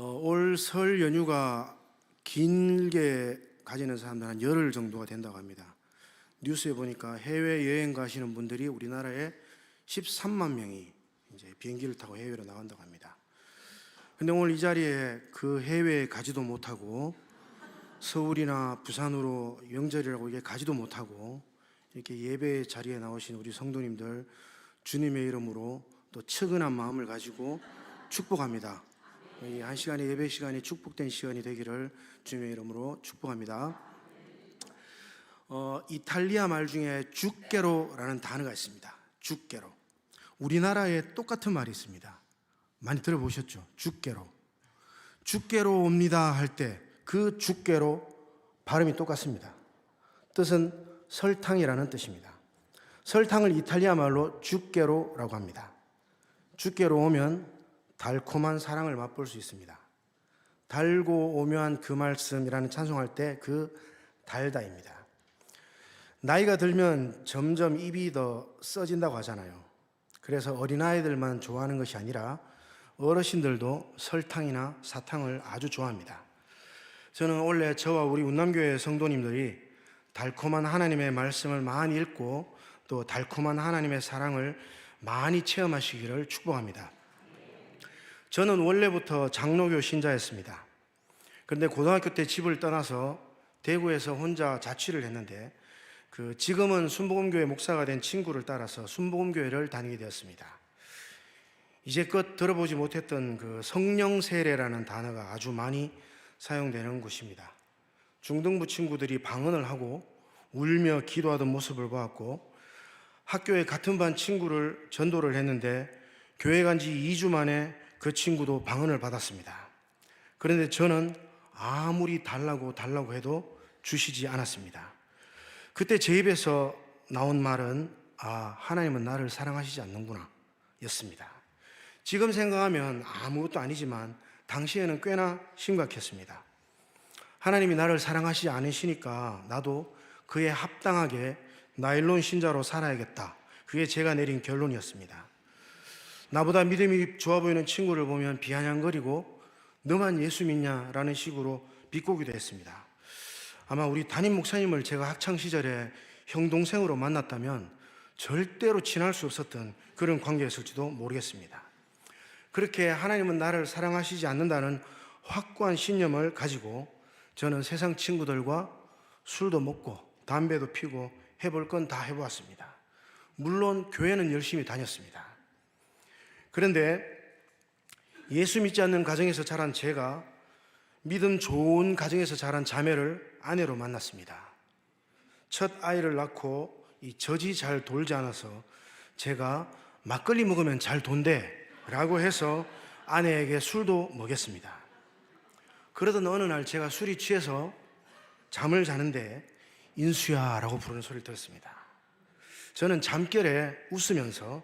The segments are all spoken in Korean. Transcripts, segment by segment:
올 설 연휴가 길게 가지는 사람들 한 열흘 정도가 된다고 합니다. 뉴스에 보니까 해외 여행 가시는 분들이 우리나라에 13만 명이 이제 비행기를 타고 해외로 나간다고 합니다. 근데 오늘 이 자리에 그 해외에 가지도 못하고 서울이나 부산으로 명절이라고 이게 가지도 못하고 이렇게 예배 자리에 나오신 우리 성도님들 주님의 이름으로 또 측은한 마음을 가지고 축복합니다. 이 한 시간의 예배 시간이 축복된 시간이 되기를 주님의 이름으로 축복합니다. 이탈리아 말 중에 주께로라는 단어가 있습니다. 주께로. 우리나라에 똑같은 말이 있습니다. 많이 들어보셨죠? 주께로. 주께로 옵니다 할 때 그 주께로 발음이 똑같습니다. 뜻은 설탕이라는 뜻입니다. 설탕을 이탈리아 말로 주께로라고 합니다. 주께로 오면 달콤한 사랑을 맛볼 수 있습니다. 달고 오묘한 그 말씀이라는 찬송할 때 그 달다입니다. 나이가 들면 점점 입이 더 써진다고 하잖아요. 그래서 어린아이들만 좋아하는 것이 아니라 어르신들도 설탕이나 사탕을 아주 좋아합니다. 저는 원래 저와 우리 운남교회 성도님들이 달콤한 하나님의 말씀을 많이 읽고 또 달콤한 하나님의 사랑을 많이 체험하시기를 축복합니다. 저는 원래부터 장로교 신자였습니다. 그런데 고등학교 때 집을 떠나서 대구에서 혼자 자취를 했는데 지금은 순복음교회 목사가 된 친구를 따라서 순복음교회를 다니게 되었습니다. 이제껏 들어보지 못했던 그 성령 세례라는 단어가 아주 많이 사용되는 곳입니다. 중등부 친구들이 방언을 하고 울며 기도하던 모습을 보았고, 학교에 같은 반 친구를 전도를 했는데 교회 간 지 2주 만에 그 친구도 방언을 받았습니다. 그런데 저는 아무리 달라고 해도 주시지 않았습니다. 그때 제 입에서 나온 말은 하나님은 나를 사랑하시지 않는구나 였습니다. 지금 생각하면 아무것도 아니지만 당시에는 꽤나 심각했습니다. 하나님이 나를 사랑하시지 않으시니까 나도 그에 합당하게 나일론 신자로 살아야겠다. 그게 제가 내린 결론이었습니다. 나보다 믿음이 좋아 보이는 친구를 보면 비아냥거리고 너만 예수 믿냐라는 식으로 비꼬기도 했습니다. 아마 우리 담임 목사님을 제가 학창시절에 형 동생으로 만났다면 절대로 친할 수 없었던 그런 관계였을지도 모르겠습니다. 그렇게 하나님은 나를 사랑하시지 않는다는 확고한 신념을 가지고 저는 세상 친구들과 술도 먹고 담배도 피고 해볼 건 다 해보았습니다. 물론 교회는 열심히 다녔습니다. 그런데 예수 믿지 않는 가정에서 자란 제가 믿음 좋은 가정에서 자란 자매를 아내로 만났습니다. 첫 아이를 낳고 이 젖이 잘 돌지 않아서 제가 막걸리 먹으면 잘 돈대 라고 해서 아내에게 술도 먹였습니다. 그러던 어느 날 제가 술이 취해서 잠을 자는데 인수야 라고 부르는 소리를 들었습니다. 저는 잠결에 웃으면서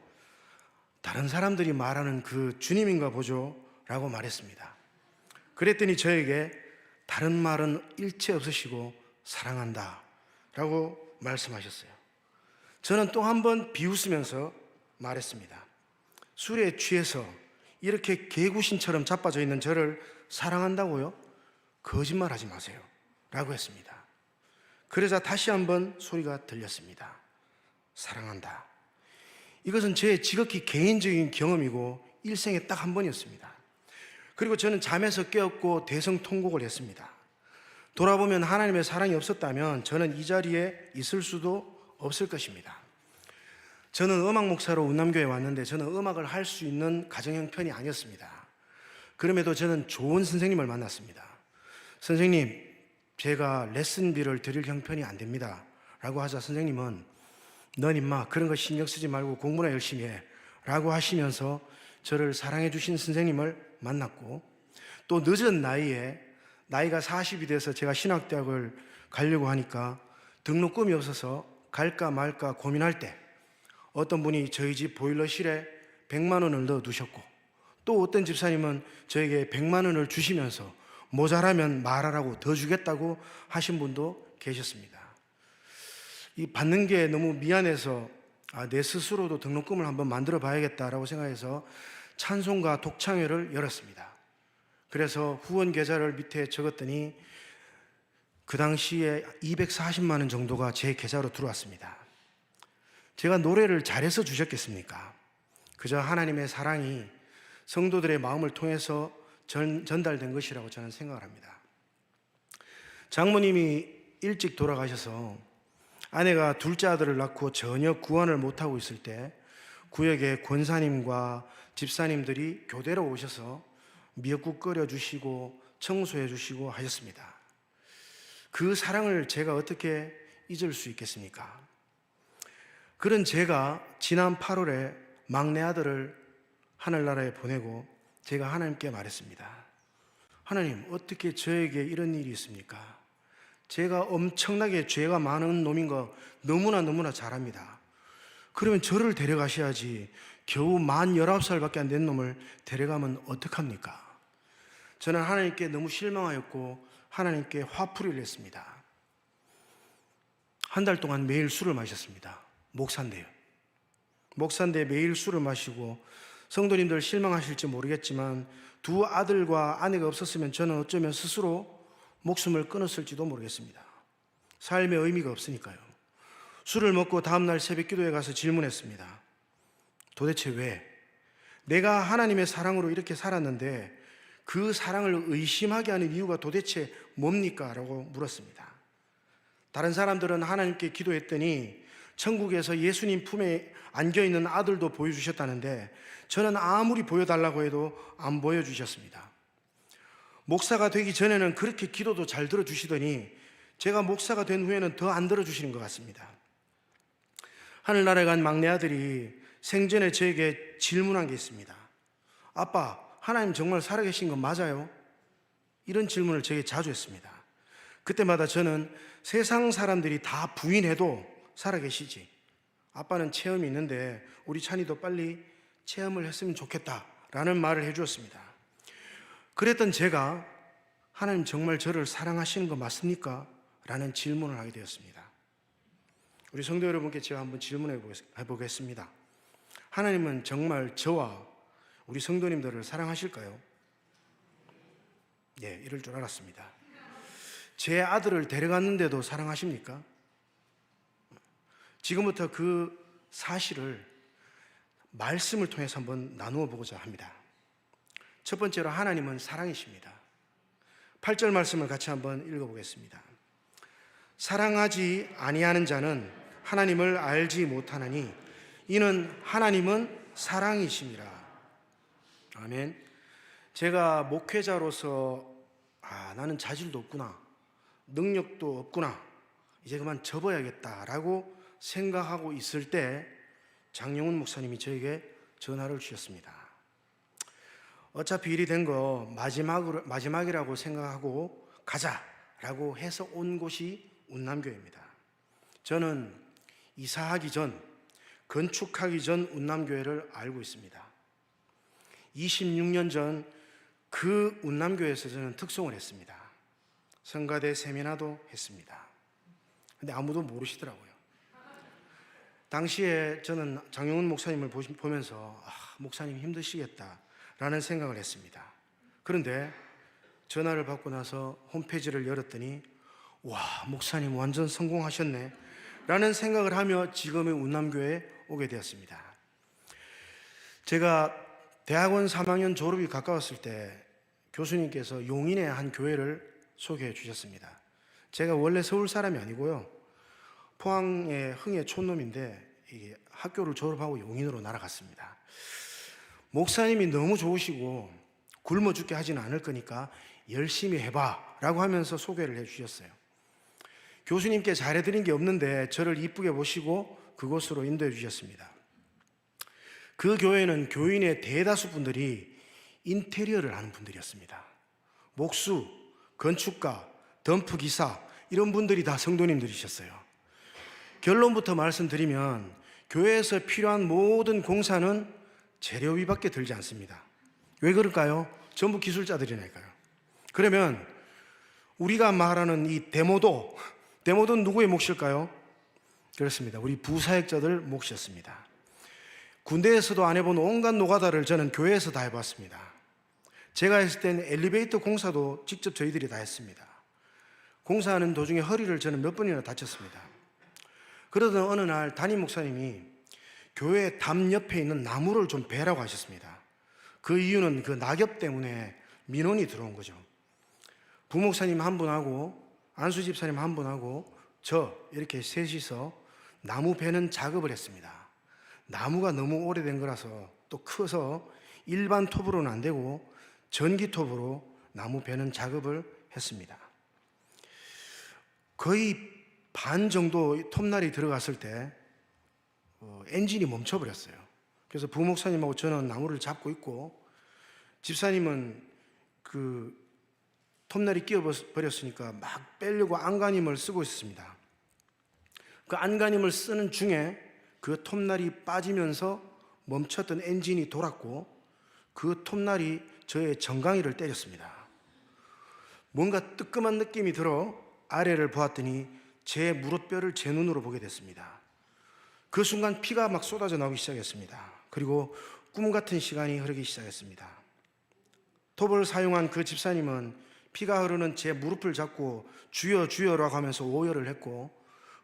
다른 사람들이 말하는 그 주님인가 보죠 라고 말했습니다. 그랬더니 저에게 다른 말은 일체 없으시고 사랑한다 라고 말씀하셨어요. 저는 또 한 번 비웃으면서 말했습니다. 술에 취해서 이렇게 개구신처럼 자빠져 있는 저를 사랑한다고요? 거짓말하지 마세요 라고 했습니다. 그러자 다시 한번 소리가 들렸습니다. 사랑한다. 이것은 제 지극히 개인적인 경험이고 일생에 딱 한 번이었습니다. 그리고 저는 잠에서 깨었고 대성통곡을 했습니다. 돌아보면 하나님의 사랑이 없었다면 저는 이 자리에 있을 수도 없을 것입니다. 저는 음악 목사로 운남교회에 왔는데 저는 음악을 할 수 있는 가정 형편이 아니었습니다. 그럼에도 저는 좋은 선생님을 만났습니다. 선생님, 제가 레슨비를 드릴 형편이 안 됩니다 라고 하자 선생님은 넌 임마 그런 거 신경 쓰지 말고 공부나 열심히 해 라고 하시면서 저를 사랑해 주신 선생님을 만났고, 또 늦은 나이에 나이가 40이 돼서 제가 신학대학을 가려고 하니까 등록금이 없어서 갈까 말까 고민할 때 어떤 분이 저희 집 보일러실에 100만 원을 넣어두셨고, 또 어떤 집사님은 저에게 100만 원을 주시면서 모자라면 말하라고 더 주겠다고 하신 분도 계셨습니다. 이 받는 게 너무 미안해서 내 스스로도 등록금을 한번 만들어 봐야겠다라고 생각해서 찬송가 독창회를 열었습니다. 그래서 후원 계좌를 밑에 적었더니 그 당시에 240만 원 정도가 제 계좌로 들어왔습니다. 제가 노래를 잘해서 주셨겠습니까? 그저 하나님의 사랑이 성도들의 마음을 통해서 전달된 것이라고 저는 생각을 합니다. 장모님이 일찍 돌아가셔서 아내가 둘째 아들을 낳고 전혀 구원을 못하고 있을 때 구역의 권사님과 집사님들이 교대로 오셔서 미역국 끓여주시고 청소해주시고 하셨습니다. 그 사랑을 제가 어떻게 잊을 수 있겠습니까? 그런 제가 지난 8월에 막내 아들을 하늘나라에 보내고 제가 하나님께 말했습니다. 하나님, 어떻게 저에게 이런 일이 있습니까? 제가 엄청나게 죄가 많은 놈인 거 너무나 잘 압니다. 그러면 저를 데려가셔야지 겨우 만 19살밖에 안 된 놈을 데려가면 어떡합니까? 저는 하나님께 너무 실망하였고 하나님께 화풀이를 했습니다. 한 달 동안 매일 술을 마셨습니다. 목사인데요. 목사인데 매일 술을 마시고 성도님들 실망하실지 모르겠지만 두 아들과 아내가 없었으면 저는 어쩌면 스스로 목숨을 끊었을지도 모르겠습니다. 삶의 의미가 없으니까요. 술을 먹고 다음날 새벽 기도에 가서 질문했습니다. 도대체 왜? 내가 하나님의 사랑으로 이렇게 살았는데 그 사랑을 의심하게 하는 이유가 도대체 뭡니까? 라고 물었습니다. 다른 사람들은 하나님께 기도했더니 천국에서 예수님 품에 안겨있는 아들도 보여주셨다는데 저는 아무리 보여달라고 해도 안 보여주셨습니다. 목사가 되기 전에는 그렇게 기도도 잘 들어주시더니 제가 목사가 된 후에는 더 안 들어주시는 것 같습니다. 하늘나라에 간 막내 아들이 생전에 저에게 질문한 게 있습니다. 아빠, 하나님 정말 살아계신 건 맞아요? 이런 질문을 저에게 자주 했습니다. 그때마다 저는 세상 사람들이 다 부인해도 살아계시지. 아빠는 체험이 있는데 우리 찬이도 빨리 체험을 했으면 좋겠다라는 말을 해주었습니다. 그랬던 제가 하나님 정말 저를 사랑하시는 거 맞습니까? 라는 질문을 하게 되었습니다. 우리 성도 여러분께 제가 한번 질문해 보겠습니다. 하나님은 정말 저와 우리 성도님들을 사랑하실까요? 예, 이럴 줄 알았습니다. 제 아들을 데려갔는데도 사랑하십니까? 지금부터 그 사실을 말씀을 통해서 한번 나누어 보고자 합니다. 첫 번째로 하나님은 사랑이십니다. 8절 말씀을 같이 한번 읽어보겠습니다. 사랑하지 아니하는 자는 하나님을 알지 못하나니 이는 하나님은 사랑이심이라. 아멘. 제가 목회자로서 나는 자질도 없구나, 능력도 없구나, 이제 그만 접어야겠다라고 생각하고 있을 때 장영훈 목사님이 저에게 전화를 주셨습니다. 어차피 일이 된 거 마지막이라고 생각하고 가자라고 해서 온 곳이 운남교회입니다. 저는 이사하기 전, 건축하기 전 운남교회를 알고 있습니다. 26년 전 그 운남교회에서 저는 특송을 했습니다. 성가대 세미나도 했습니다. 근데 아무도 모르시더라고요. 당시에 저는 장영훈 목사님을 보면서 목사님 힘드시겠다라는 생각을 했습니다. 그런데 전화를 받고 나서 홈페이지를 열었더니 와, 목사님 완전 성공하셨네 라는 생각을 하며 지금의 운남교회에 오게 되었습니다. 제가 대학원 3학년 졸업이 가까웠을 때 교수님께서 용인의 한 교회를 소개해 주셨습니다. 제가 원래 서울 사람이 아니고요, 포항의 흥의 촌놈인데 이게 학교를 졸업하고 용인으로 날아갔습니다. 목사님이 너무 좋으시고 굶어 죽게 하지는 않을 거니까 열심히 해봐 라고 하면서 소개를 해 주셨어요. 교수님께 잘해드린 게 없는데 저를 이쁘게 보시고 그곳으로 인도해 주셨습니다. 그 교회는 교인의 대다수 분들이 인테리어를 하는 분들이었습니다. 목수, 건축가, 덤프기사 이런 분들이 다 성도님들이셨어요. 결론부터 말씀드리면 교회에서 필요한 모든 공사는 재료비밖에 들지 않습니다. 왜 그럴까요? 전부 기술자들이니까요. 그러면 우리가 말하는 이 데모도는 누구의 몫일까요? 그렇습니다. 우리 부사역자들 몫이었습니다. 군대에서도 안 해본 온갖 노가다를 저는 교회에서 다 해봤습니다. 제가 했을 때는 엘리베이터 공사도 직접 저희들이 다 했습니다. 공사하는 도중에 허리를 저는 몇 번이나 다쳤습니다. 그러던 어느 날 담임 목사님이 교회 담 옆에 있는 나무를 좀 베라고 하셨습니다. 그 이유는 그 낙엽 때문에 민원이 들어온 거죠. 부목사님 한 분하고 안수 집사님 한 분하고 저 이렇게 셋이서 나무 베는 작업을 했습니다. 나무가 너무 오래된 거라서 또 커서 일반 톱으로는 안 되고 전기톱으로 나무 베는 작업을 했습니다. 거의 반 정도 톱날이 들어갔을 때 엔진이 멈춰버렸어요. 그래서 부목사님하고 저는 나무를 잡고 있고 집사님은 그 톱날이 끼어버렸으니까 막 빼려고 안간힘을 쓰고 있었습니다. 그 안간힘을 쓰는 중에 그 톱날이 빠지면서 멈췄던 엔진이 돌았고 그 톱날이 저의 정강이를 때렸습니다. 뭔가 뜨끔한 느낌이 들어 아래를 보았더니 제 무릎뼈를 제 눈으로 보게 됐습니다. 그 순간 피가 막 쏟아져 나오기 시작했습니다. 그리고 꿈 같은 시간이 흐르기 시작했습니다. 톱을 사용한 그 집사님은 피가 흐르는 제 무릎을 잡고 주여 주여라고 하면서 오열을 했고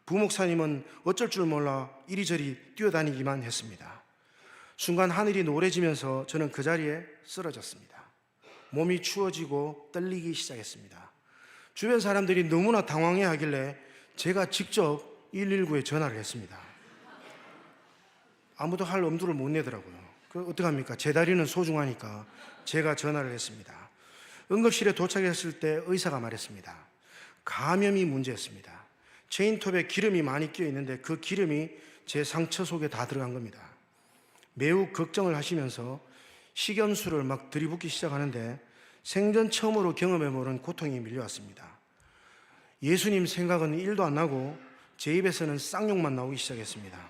부목사님은 어쩔 줄 몰라 이리저리 뛰어다니기만 했습니다. 순간 하늘이 노래지면서 저는 그 자리에 쓰러졌습니다. 몸이 추워지고 떨리기 시작했습니다. 주변 사람들이 너무나 당황해 하길래 제가 직접 119에 전화를 했습니다. 아무도 할 엄두를 못 내더라고요. 어떡합니까? 제 다리는 소중하니까 제가 전화를 했습니다. 응급실에 도착했을 때 의사가 말했습니다. 감염이 문제였습니다. 체인톱에 기름이 많이 끼어 있는데 그 기름이 제 상처 속에 다 들어간 겁니다. 매우 걱정을 하시면서 식염수를 막 들이붓기 시작하는데 생전 처음으로 경험해보는 고통이 밀려왔습니다. 예수님 생각은 1도 안 나고 제 입에서는 쌍욕만 나오기 시작했습니다.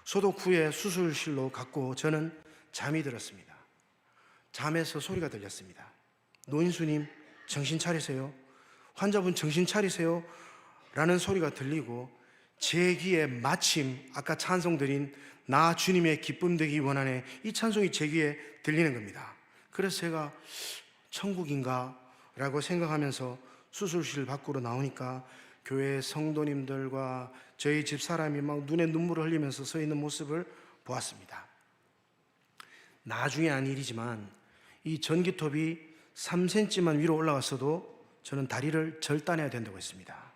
소독 후에 수술실로 갔고 저는 잠이 들었습니다. 잠에서 소리가 들렸습니다. 노인수님 정신 차리세요. 환자분 정신 차리세요. 라는 소리가 들리고 제 귀에 마침 아까 찬송드린 나 주님의 기쁨 되기 원하네 이 찬송이 제 귀에 들리는 겁니다. 그래서 제가 천국인가 라고 생각하면서 수술실 밖으로 나오니까 교회 성도님들과 저희 집사람이 막 눈에 눈물을 흘리면서 서 있는 모습을 보았습니다. 나중에 한 일이지만 이 전기톱이 3cm만 위로 올라갔어도 저는 다리를 절단해야 된다고 했습니다.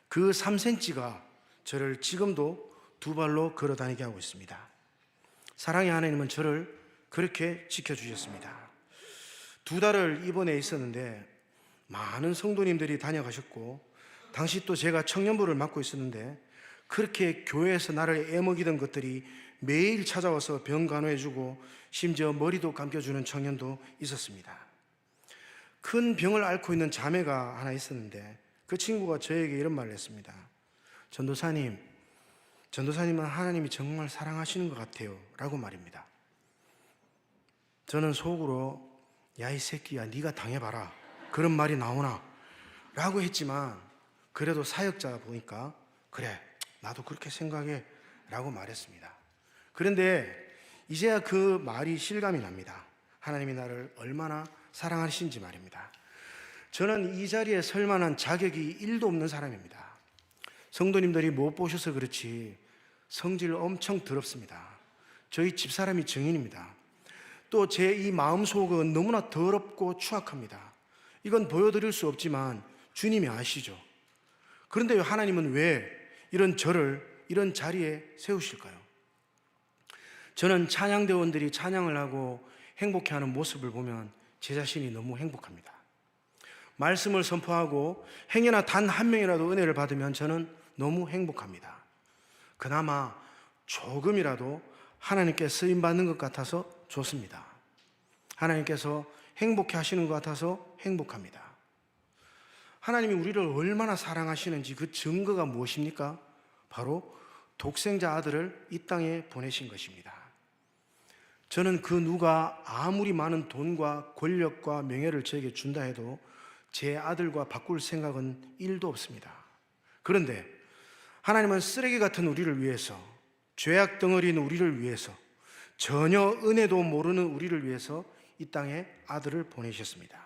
그 3cm가 저를 지금도 두 발로 걸어 다니게 하고 있습니다. 사랑의 하나님은 저를 그렇게 지켜주셨습니다. 2달을 입원해 있었는데 많은 성도님들이 다녀가셨고 당시 또 제가 청년부를 맡고 있었는데 그렇게 교회에서 나를 애먹이던 것들이 매일 찾아와서 병 간호해주고 심지어 머리도 감겨주는 청년도 있었습니다. 큰 병을 앓고 있는 자매가 하나 있었는데 그 친구가 저에게 이런 말을 했습니다. 전도사님은 하나님이 정말 사랑하시는 것 같아요 라고 말입니다. 저는 속으로 야 이 새끼야 네가 당해봐라 그런 말이 나오나 라고 했지만 그래도 사역자 보니까 그래 나도 그렇게 생각해 라고 말했습니다. 그런데 이제야 그 말이 실감이 납니다. 하나님이 나를 얼마나 사랑하시는지 말입니다. 저는 이 자리에 설 만한 자격이 1도 없는 사람입니다. 성도님들이 못 보셔서 그렇지 성질 엄청 더럽습니다. 저희 집사람이 증인입니다. 또 제 이 마음속은 너무나 더럽고 추악합니다. 이건 보여드릴 수 없지만 주님이 아시죠. 그런데 하나님은 왜 이런 저를 이런 자리에 세우실까요? 저는 찬양대원들이 찬양을 하고 행복해하는 모습을 보면 제 자신이 너무 행복합니다. 말씀을 선포하고 행여나 단 한 명이라도 은혜를 받으면 저는 너무 행복합니다. 그나마 조금이라도 하나님께 쓰임받는 것 같아서 좋습니다. 하나님께서 행복해 하시는 것 같아서 행복합니다. 하나님이 우리를 얼마나 사랑하시는지 그 증거가 무엇입니까? 바로 독생자 아들을 이 땅에 보내신 것입니다. 저는 그 누가 아무리 많은 돈과 권력과 명예를 저에게 준다 해도 제 아들과 바꿀 생각은 1도 없습니다. 그런데 하나님은 쓰레기 같은 우리를 위해서, 죄악 덩어리인 우리를 위해서, 전혀 은혜도 모르는 우리를 위해서 이 땅에 아들을 보내셨습니다.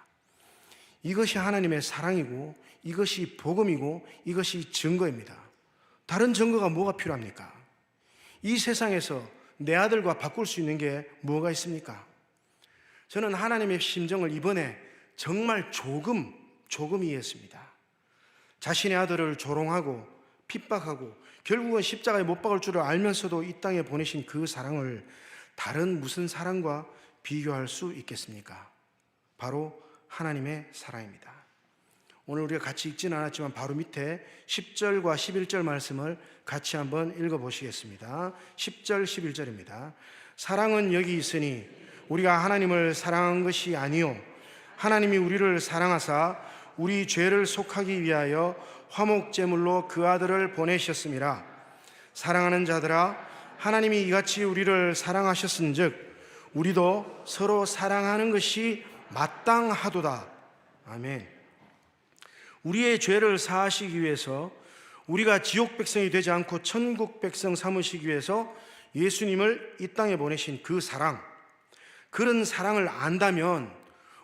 이것이 하나님의 사랑이고 이것이 복음이고 이것이 증거입니다. 다른 증거가 뭐가 필요합니까? 이 세상에서 내 아들과 바꿀 수 있는 게 뭐가 있습니까? 저는 하나님의 심정을 이번에 정말 조금 이해했습니다. 자신의 아들을 조롱하고 핍박하고 결국은 십자가에 못 박을 줄을 알면서도 이 땅에 보내신 그 사랑을 다른 무슨 사랑과 비교할 수 있겠습니까? 바로 하나님의 사랑입니다. 오늘 우리가 같이 읽지는 않았지만 바로 밑에 10절과 11절 말씀을 같이 한번 읽어보시겠습니다. 10절 11절입니다. 사랑은 여기 있으니 우리가 하나님을 사랑한 것이 아니요 하나님이 우리를 사랑하사 우리 죄를 속하기 위하여 화목제물로 그 아들을 보내셨음이라. 사랑하는 자들아, 하나님이 이같이 우리를 사랑하셨은즉 우리도 서로 사랑하는 것이 마땅하도다. 아멘. 우리의 죄를 사하시기 위해서, 우리가 지옥 백성이 되지 않고 천국 백성 삼으시기 위해서 예수님을 이 땅에 보내신 그 사랑, 그런 사랑을 안다면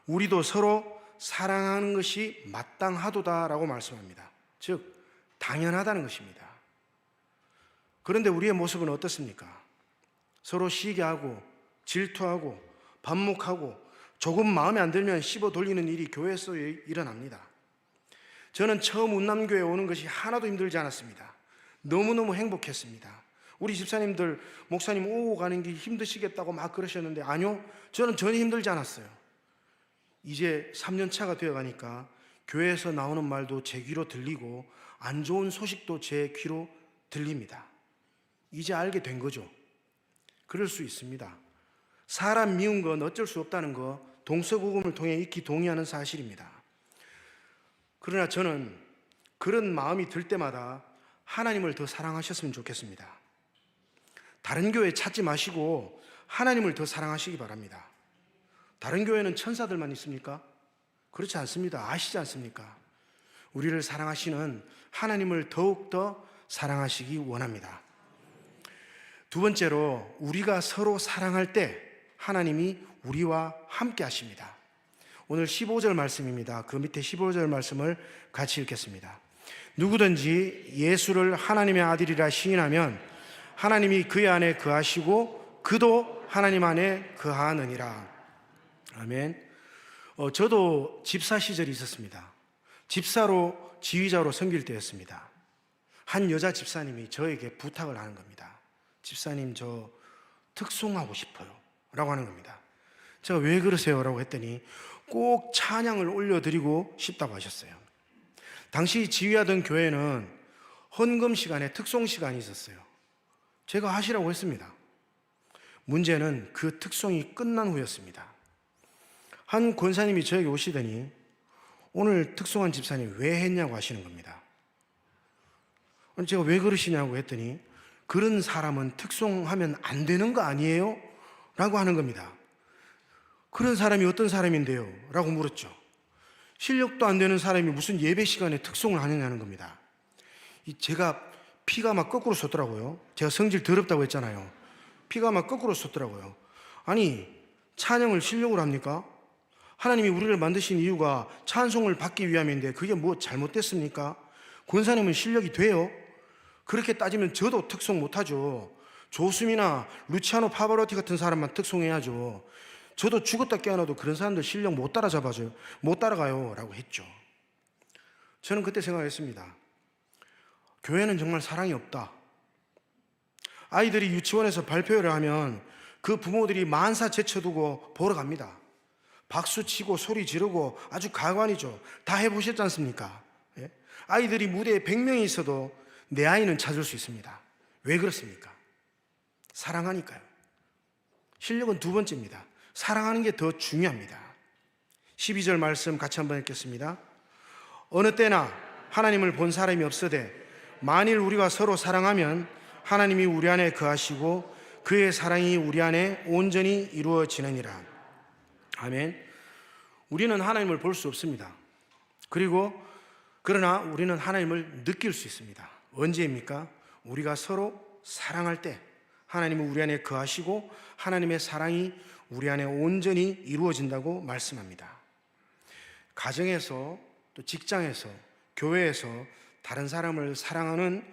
우리도 서로 사랑하는 것이 마땅하도다라고 말씀합니다. 즉 당연하다는 것입니다. 그런데 우리의 모습은 어떻습니까? 서로 시기하고 질투하고 반목하고 조금 마음에 안 들면 씹어 돌리는 일이 교회에서 일어납니다. 저는 처음 운남교회에 오는 것이 하나도 힘들지 않았습니다. 너무너무 행복했습니다. 우리 집사님들 목사님 오고 가는 게 힘드시겠다고 막 그러셨는데 아니요, 저는 전혀 힘들지 않았어요. 이제 3년 차가 되어 가니까 교회에서 나오는 말도 제 귀로 들리고 안 좋은 소식도 제 귀로 들립니다. 이제 알게 된 거죠. 그럴 수 있습니다. 사람 미운 건 어쩔 수 없다는 거 동서고금을 통해 익히 동의하는 사실입니다. 그러나 저는 그런 마음이 들 때마다 하나님을 더 사랑하셨으면 좋겠습니다. 다른 교회 찾지 마시고 하나님을 더 사랑하시기 바랍니다. 다른 교회는 천사들만 있습니까? 그렇지 않습니다. 아시지 않습니까? 우리를 사랑하시는 하나님을 더욱더 사랑하시기 원합니다. 두 번째로, 우리가 서로 사랑할 때 하나님이 우리와 함께 하십니다. 오늘 15절 말씀입니다. 그 밑에 15절 말씀을 같이 읽겠습니다. 누구든지 예수를 하나님의 아들이라 시인하면 하나님이 그의 안에 거하시고 그도 하나님 안에 거하느니라. 아멘. 저도 집사 시절이 있었습니다. 집사로 지휘자로 섬길 때였습니다. 한 여자 집사님이 저에게 부탁을 하는 겁니다. 집사님, 저 특송하고 싶어요 라고 하는 겁니다. 제가 왜 그러세요? 라고 했더니 꼭 찬양을 올려드리고 싶다고 하셨어요. 당시 지휘하던 교회는 헌금 시간에 특송 시간이 있었어요. 제가 하시라고 했습니다. 문제는 그 특송이 끝난 후였습니다. 한 권사님이 저에게 오시더니 오늘 특송한 집사님 왜 했냐고 하시는 겁니다. 제가 왜 그러시냐고 했더니 그런 사람은 특송하면 안 되는 거 아니에요? 라고 하는 겁니다. 그런 사람이 어떤 사람인데요? 라고 물었죠. 실력도 안 되는 사람이 무슨 예배 시간에 특송을 하느냐는 겁니다. 제가 피가 막 거꾸로 솟더라고요. 제가 성질 더럽다고 했잖아요. 피가 막 거꾸로 솟더라고요. 아니, 찬양을 실력으로 합니까? 하나님이 우리를 만드신 이유가 찬송을 받기 위함인데 그게 뭐 잘못됐습니까? 권사님은 실력이 돼요? 그렇게 따지면 저도 특송 못하죠. 조수미나 루치아노 파바로티 같은 사람만 특송해야죠. 저도 죽었다 깨어나도 그런 사람들 실력 못 따라잡아줘요. 못 따라가요 라고 했죠. 저는 그때 생각했습니다. 교회는 정말 사랑이 없다. 아이들이 유치원에서 발표회를 하면 그 부모들이 만사 제쳐두고 보러 갑니다. 박수치고 소리 지르고 아주 가관이죠. 다 해보셨지 않습니까? 예? 아이들이 무대에 100명이 있어도 내 아이는 찾을 수 있습니다. 왜 그렇습니까? 사랑하니까요. 실력은 두 번째입니다. 사랑하는 게 더 중요합니다. 12절 말씀 같이 한번 읽겠습니다. 어느 때나 하나님을 본 사람이 없으되 만일 우리가 서로 사랑하면 하나님이 우리 안에 거하시고 그의 사랑이 우리 안에 온전히 이루어지느니라. 아멘. 우리는 하나님을 볼 수 없습니다. 그러나 우리는 하나님을 느낄 수 있습니다. 언제입니까? 우리가 서로 사랑할 때 하나님은 우리 안에 거하시고 하나님의 사랑이 우리 안에 온전히 이루어진다고 말씀합니다. 가정에서, 또 직장에서, 교회에서 다른 사람을 사랑하는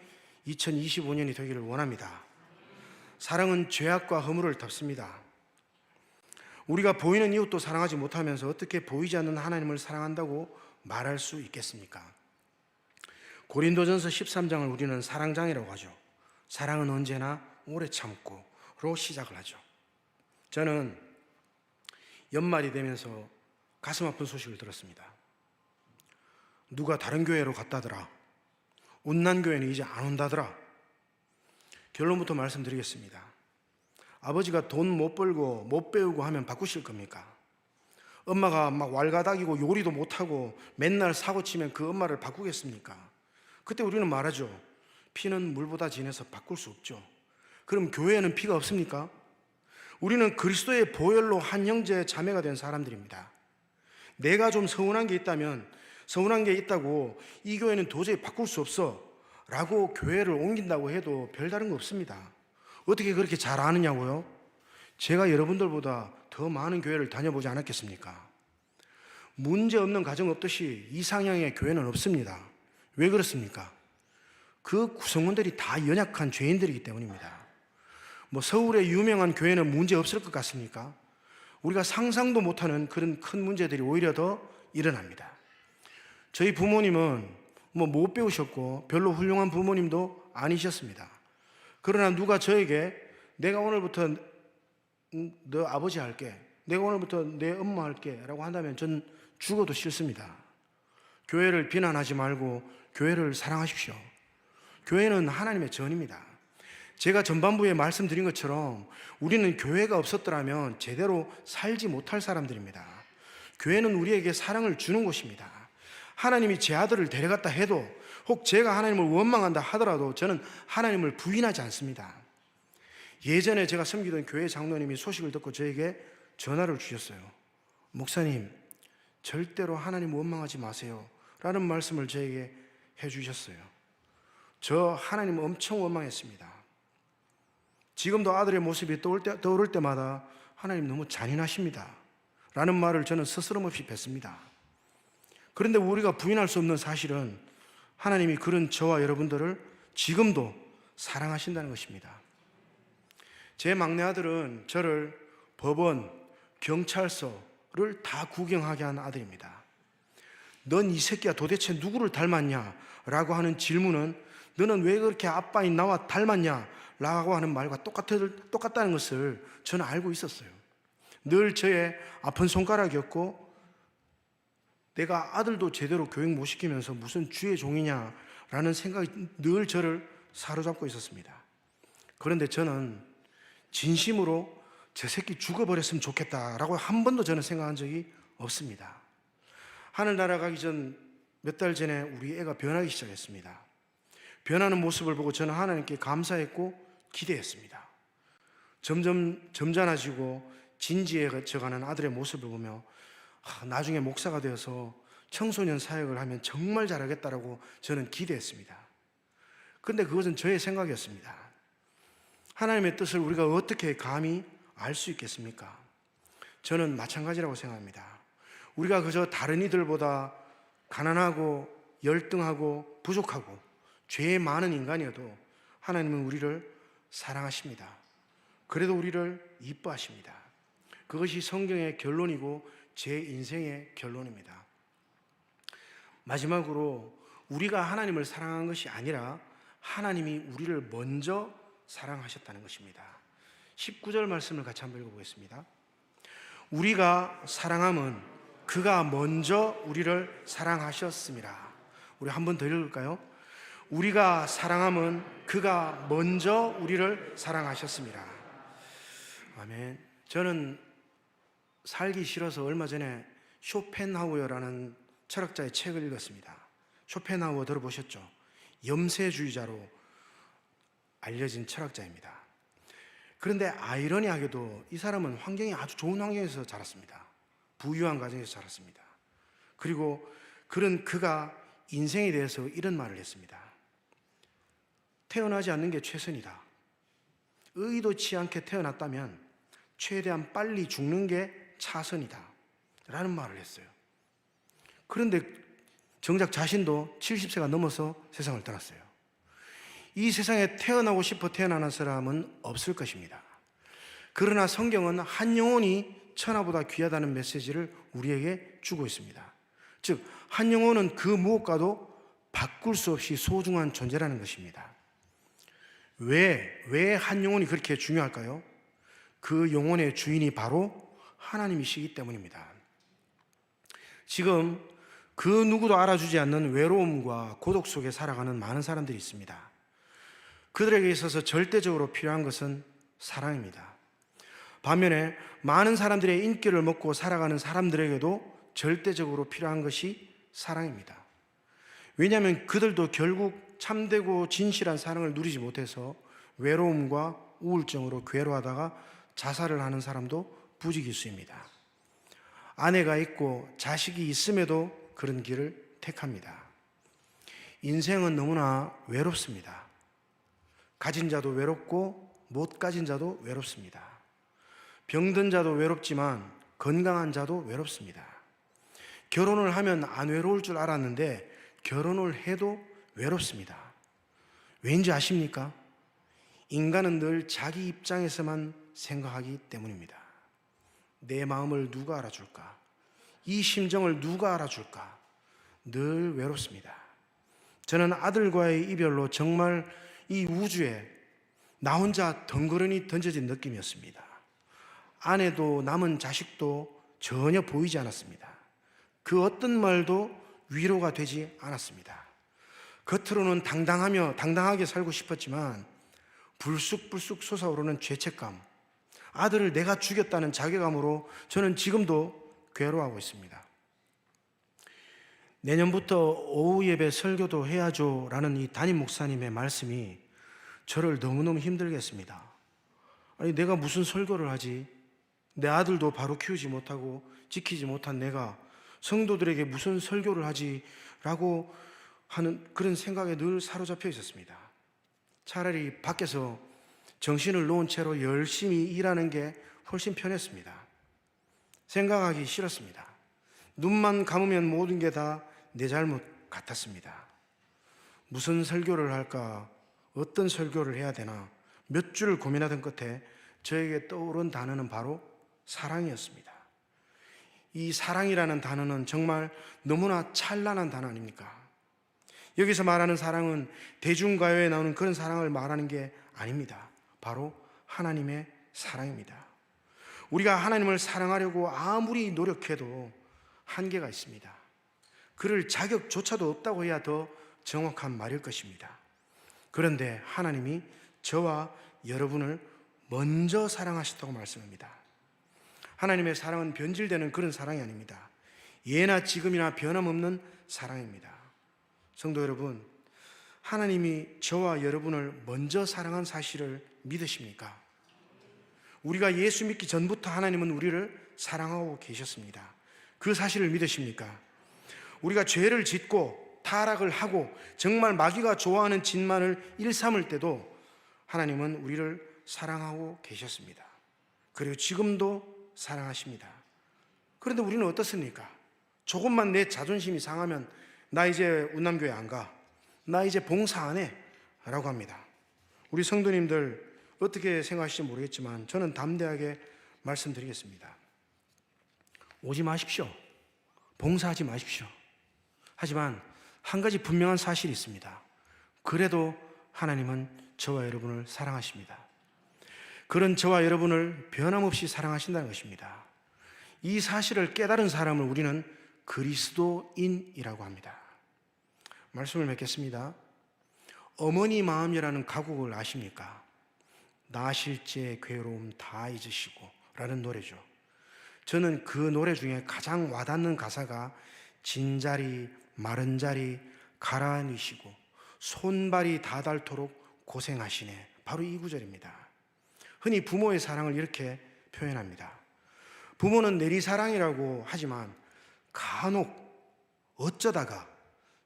2025년이 되기를 원합니다. 사랑은 죄악과 허물을 덮습니다. 우리가 보이는 이웃도 사랑하지 못하면서 어떻게 보이지 않는 하나님을 사랑한다고 말할 수 있겠습니까? 고린도전서 13장을 우리는 사랑장이라고 하죠. 사랑은 언제나 오래 참고로 시작을 하죠. 저는 연말이 되면서 가슴 아픈 소식을 들었습니다. 누가 다른 교회로 갔다더라. 운난교회는 이제 안 온다더라. 결론부터 말씀드리겠습니다. 아버지가 돈 못 벌고 못 배우고 하면 바꾸실 겁니까? 엄마가 막 왈가닥이고 요리도 못하고 맨날 사고치면 그 엄마를 바꾸겠습니까? 그때 우리는 말하죠. 피는 물보다 진해서 바꿀 수 없죠. 그럼 교회에는 피가 없습니까? 우리는 그리스도의 보혈로 한 형제 자매가 된 사람들입니다. 내가 좀 서운한 게 있다면 서운한 게 있다고 이 교회는 도저히 바꿀 수 없어 라고 교회를 옮긴다고 해도 별다른 거 없습니다. 어떻게 그렇게 잘 아느냐고요? 제가 여러분들보다 더 많은 교회를 다녀보지 않았겠습니까? 문제 없는 가정 없듯이 이상향의 교회는 없습니다. 왜 그렇습니까? 그 구성원들이 다 연약한 죄인들이기 때문입니다. 서울의 유명한 교회는 문제 없을 것 같습니까? 우리가 상상도 못하는 그런 큰 문제들이 오히려 더 일어납니다. 저희 부모님은 못 배우셨고 별로 훌륭한 부모님도 아니셨습니다. 그러나 누가 저에게 내가 오늘부터 너 아버지 할게, 내가 오늘부터 내 엄마 할게 라고 한다면 전 죽어도 싫습니다. 교회를 비난하지 말고 교회를 사랑하십시오. 교회는 하나님의 전입니다. 제가 전반부에 말씀드린 것처럼 우리는 교회가 없었더라면 제대로 살지 못할 사람들입니다. 교회는 우리에게 사랑을 주는 곳입니다. 하나님이 제 아들을 데려갔다 해도, 혹 제가 하나님을 원망한다 하더라도 저는 하나님을 부인하지 않습니다. 예전에 제가 섬기던 교회 장로님이 소식을 듣고 저에게 전화를 주셨어요. 목사님, 절대로 하나님 원망하지 마세요 라는 말씀을 저에게 해주셨어요. 저 하나님 엄청 원망했습니다. 지금도 아들의 모습이 떠오를 때마다 하나님 너무 잔인하십니다 라는 말을 저는 스스럼없이 뱉습니다. 그런데 우리가 부인할 수 없는 사실은 하나님이 그런 저와 여러분들을 지금도 사랑하신다는 것입니다. 제 막내 아들은 저를 법원, 경찰서를 다 구경하게 한 아들입니다. 넌 이 새끼야 도대체 누구를 닮았냐? 라고 하는 질문은 너는 왜 그렇게 아빠인 나와 닮았냐? 라고 하는 말과 똑같다는 것을 저는 알고 있었어요. 늘 저의 아픈 손가락이었고, 내가 아들도 제대로 교육 못 시키면서 무슨 주의 종이냐라는 생각이 늘 저를 사로잡고 있었습니다. 그런데 저는 진심으로 저 새끼 죽어버렸으면 좋겠다라고 한 번도 저는 생각한 적이 없습니다. 하늘나라 가기 전 몇 달 전에 우리 애가 변하기 시작했습니다. 변하는 모습을 보고 저는 하나님께 감사했고 기대했습니다. 점점 점잖아지고 진지해져가는 아들의 모습을 보며 나중에 목사가 되어서 청소년 사역을 하면 정말 잘하겠다라고 저는 기대했습니다. 그런데 그것은 저의 생각이었습니다. 하나님의 뜻을 우리가 어떻게 감히 알 수 있겠습니까? 저는 마찬가지라고 생각합니다. 우리가 그저 다른 이들보다 가난하고 열등하고 부족하고 죄 많은 인간이어도 하나님은 우리를 사랑하십니다. 그래도 우리를 이뻐하십니다. 그것이 성경의 결론이고 제 인생의 결론입니다. 마지막으로 우리가 하나님을 사랑한 것이 아니라 하나님이 우리를 먼저 사랑하셨다는 것입니다. 19절 말씀을 같이 한번 읽어보겠습니다. 우리가 사랑함은 그가 먼저 우리를 사랑하셨습니다. 우리 한 번 더 읽을까요? 우리가 사랑함은 그가 먼저 우리를 사랑하셨습니다. 아멘. 저는 살기 싫어서 얼마 전에 쇼펜하우어라는 철학자의 책을 읽었습니다. 쇼펜하우어 들어보셨죠? 염세주의자로 알려진 철학자입니다. 그런데 아이러니하게도 이 사람은 환경이 아주 좋은 환경에서 자랐습니다. 부유한 가정에서 자랐습니다. 그리고 그가 인생에 대해서 이런 말을 했습니다. 태어나지 않는 게 최선이다. 의도치 않게 태어났다면 최대한 빨리 죽는 게 차선이다 라는 말을 했어요. 그런데 정작 자신도 70세가 넘어서 세상을 떠났어요. 이 세상에 태어나고 싶어 태어나는 사람은 없을 것입니다. 그러나 성경은 한 영혼이 천하보다 귀하다는 메시지를 우리에게 주고 있습니다. 즉, 한 영혼은 그 무엇과도 바꿀 수 없이 소중한 존재라는 것입니다. 왜 한 영혼이 그렇게 중요할까요? 그 영혼의 주인이 바로 하나님이시기 때문입니다. 지금 그 누구도 알아주지 않는 외로움과 고독 속에 살아가는 많은 사람들이 있습니다. 그들에게 있어서 절대적으로 필요한 것은 사랑입니다. 반면에 많은 사람들의 인기를 먹고 살아가는 사람들에게도 절대적으로 필요한 것이 사랑입니다. 왜냐하면 그들도 결국 참되고 진실한 사랑을 누리지 못해서 외로움과 우울증으로 괴로워하다가 자살을 하는 사람도 부지기수입니다. 아내가 있고 자식이 있음에도 그런 길을 택합니다. 인생은 너무나 외롭습니다. 가진 자도 외롭고 못 가진 자도 외롭습니다. 병든 자도 외롭지만 건강한 자도 외롭습니다. 결혼을 하면 안 외로울 줄 알았는데 결혼을 해도 외롭습니다. 왠지 아십니까? 인간은 늘 자기 입장에서만 생각하기 때문입니다. 내 마음을 누가 알아줄까? 이 심정을 누가 알아줄까? 늘 외롭습니다. 저는 아들과의 이별로 정말 이 우주에 나 혼자 덩그러니 던져진 느낌이었습니다. 아내도 남은 자식도 전혀 보이지 않았습니다. 그 어떤 말도 위로가 되지 않았습니다. 겉으로는 당당하게 살고 싶었지만 불쑥불쑥 솟아오르는 죄책감, 아들을 내가 죽였다는 자괴감으로 저는 지금도 괴로워하고 있습니다. 내년부터 오후 예배 설교도 해야죠 라는 이 담임 목사님의 말씀이 저를 너무너무 힘들게 했습니다. 아니, 내가 무슨 설교를 하지? 내 아들도 바로 키우지 못하고 지키지 못한 내가 성도들에게 무슨 설교를 하지? 라고 하는 그런 생각에 늘 사로잡혀 있었습니다. 차라리 밖에서 정신을 놓은 채로 열심히 일하는 게 훨씬 편했습니다. 생각하기 싫었습니다. 눈만 감으면 모든 게 다 내 잘못 같았습니다. 무슨 설교를 할까? 어떤 설교를 해야 되나? 몇 주를 고민하던 끝에 저에게 떠오른 단어는 바로 사랑이었습니다. 이 사랑이라는 단어는 정말 너무나 찬란한 단어 아닙니까? 여기서 말하는 사랑은 대중가요에 나오는 그런 사랑을 말하는 게 아닙니다. 바로 하나님의 사랑입니다. 우리가 하나님을 사랑하려고 아무리 노력해도 한계가 있습니다. 그럴 자격조차도 없다고 해야 더 정확한 말일 것입니다. 그런데 하나님이 저와 여러분을 먼저 사랑하셨다고 말씀합니다. 하나님의 사랑은 변질되는 그런 사랑이 아닙니다. 예나 지금이나 변함없는 사랑입니다. 성도 여러분, 하나님이 저와 여러분을 먼저 사랑한 사실을 믿으십니까? 우리가 예수 믿기 전부터 하나님은 우리를 사랑하고 계셨습니다. 그 사실을 믿으십니까? 우리가 죄를 짓고 타락을 하고 정말 마귀가 좋아하는 짓만을 일삼을 때도 하나님은 우리를 사랑하고 계셨습니다. 그리고 지금도 사랑하십니다. 그런데 우리는 어떻습니까? 조금만 내 자존심이 상하면 나 이제 운남교회 안 가, 나 이제 봉사 안 해 라고 합니다. 우리 성도님들 어떻게 생각하실지 모르겠지만 저는 담대하게 말씀드리겠습니다. 오지 마십시오. 봉사하지 마십시오. 하지만 한 가지 분명한 사실이 있습니다. 그래도 하나님은 저와 여러분을 사랑하십니다. 그런 저와 여러분을 변함없이 사랑하신다는 것입니다. 이 사실을 깨달은 사람을 우리는 그리스도인이라고 합니다. 말씀을 맺겠습니다. 어머니 마음이라는 가곡을 아십니까? 낳으실 제 괴로움 다 잊으시고 라는 노래죠. 저는 그 노래 중에 가장 와닿는 가사가 진자리 마른 자리 가라앉으시고 손발이 다 닳도록 고생하시네, 바로 이 구절입니다. 흔히 부모의 사랑을 이렇게 표현합니다. 부모는 내리사랑이라고 하지만 간혹 어쩌다가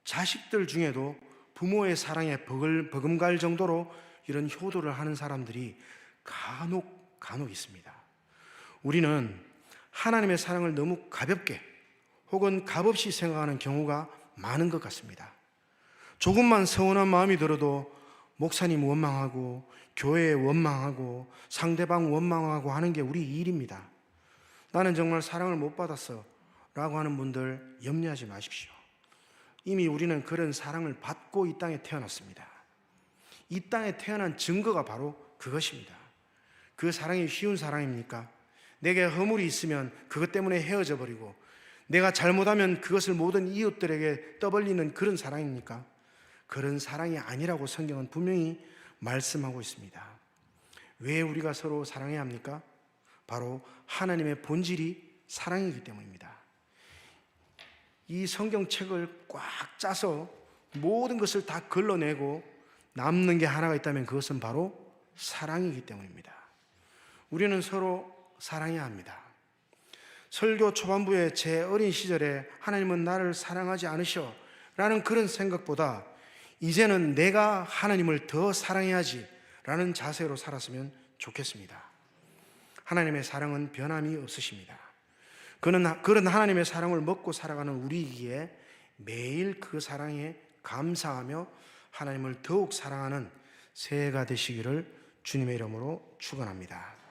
자식들 중에도 부모의 사랑에 버금갈 정도로 이런 효도를 하는 사람들이 간혹 있습니다. 우리는 하나님의 사랑을 너무 가볍게 혹은 값없이 생각하는 경우가 많은 것 같습니다. 조금만 서운한 마음이 들어도 목사님 원망하고 교회 원망하고 상대방 원망하고 하는 게 우리 일입니다. 나는 정말 사랑을 못 받았어 라고 하는 분들 염려하지 마십시오. 이미 우리는 그런 사랑을 받고 이 땅에 태어났습니다. 이 땅에 태어난 증거가 바로 그것입니다. 그 사랑이 쉬운 사랑입니까? 내게 허물이 있으면 그것 때문에 헤어져 버리고 내가 잘못하면 그것을 모든 이웃들에게 떠벌리는 그런 사랑입니까? 그런 사랑이 아니라고 성경은 분명히 말씀하고 있습니다. 왜 우리가 서로 사랑해야 합니까? 바로 하나님의 본질이 사랑이기 때문입니다. 이 성경책을 꽉 짜서 모든 것을 다 걸러내고 남는 게 하나가 있다면 그것은 바로 사랑이기 때문입니다. 우리는 서로 사랑해야 합니다. 설교 초반부에 제 어린 시절에 하나님은 나를 사랑하지 않으셔 라는 그런 생각보다 이제는 내가 하나님을 더 사랑해야지 라는 자세로 살았으면 좋겠습니다. 하나님의 사랑은 변함이 없으십니다. 그런 하나님의 사랑을 먹고 살아가는 우리이기에 매일 그 사랑에 감사하며 하나님을 더욱 사랑하는 새해가 되시기를 주님의 이름으로 축원합니다.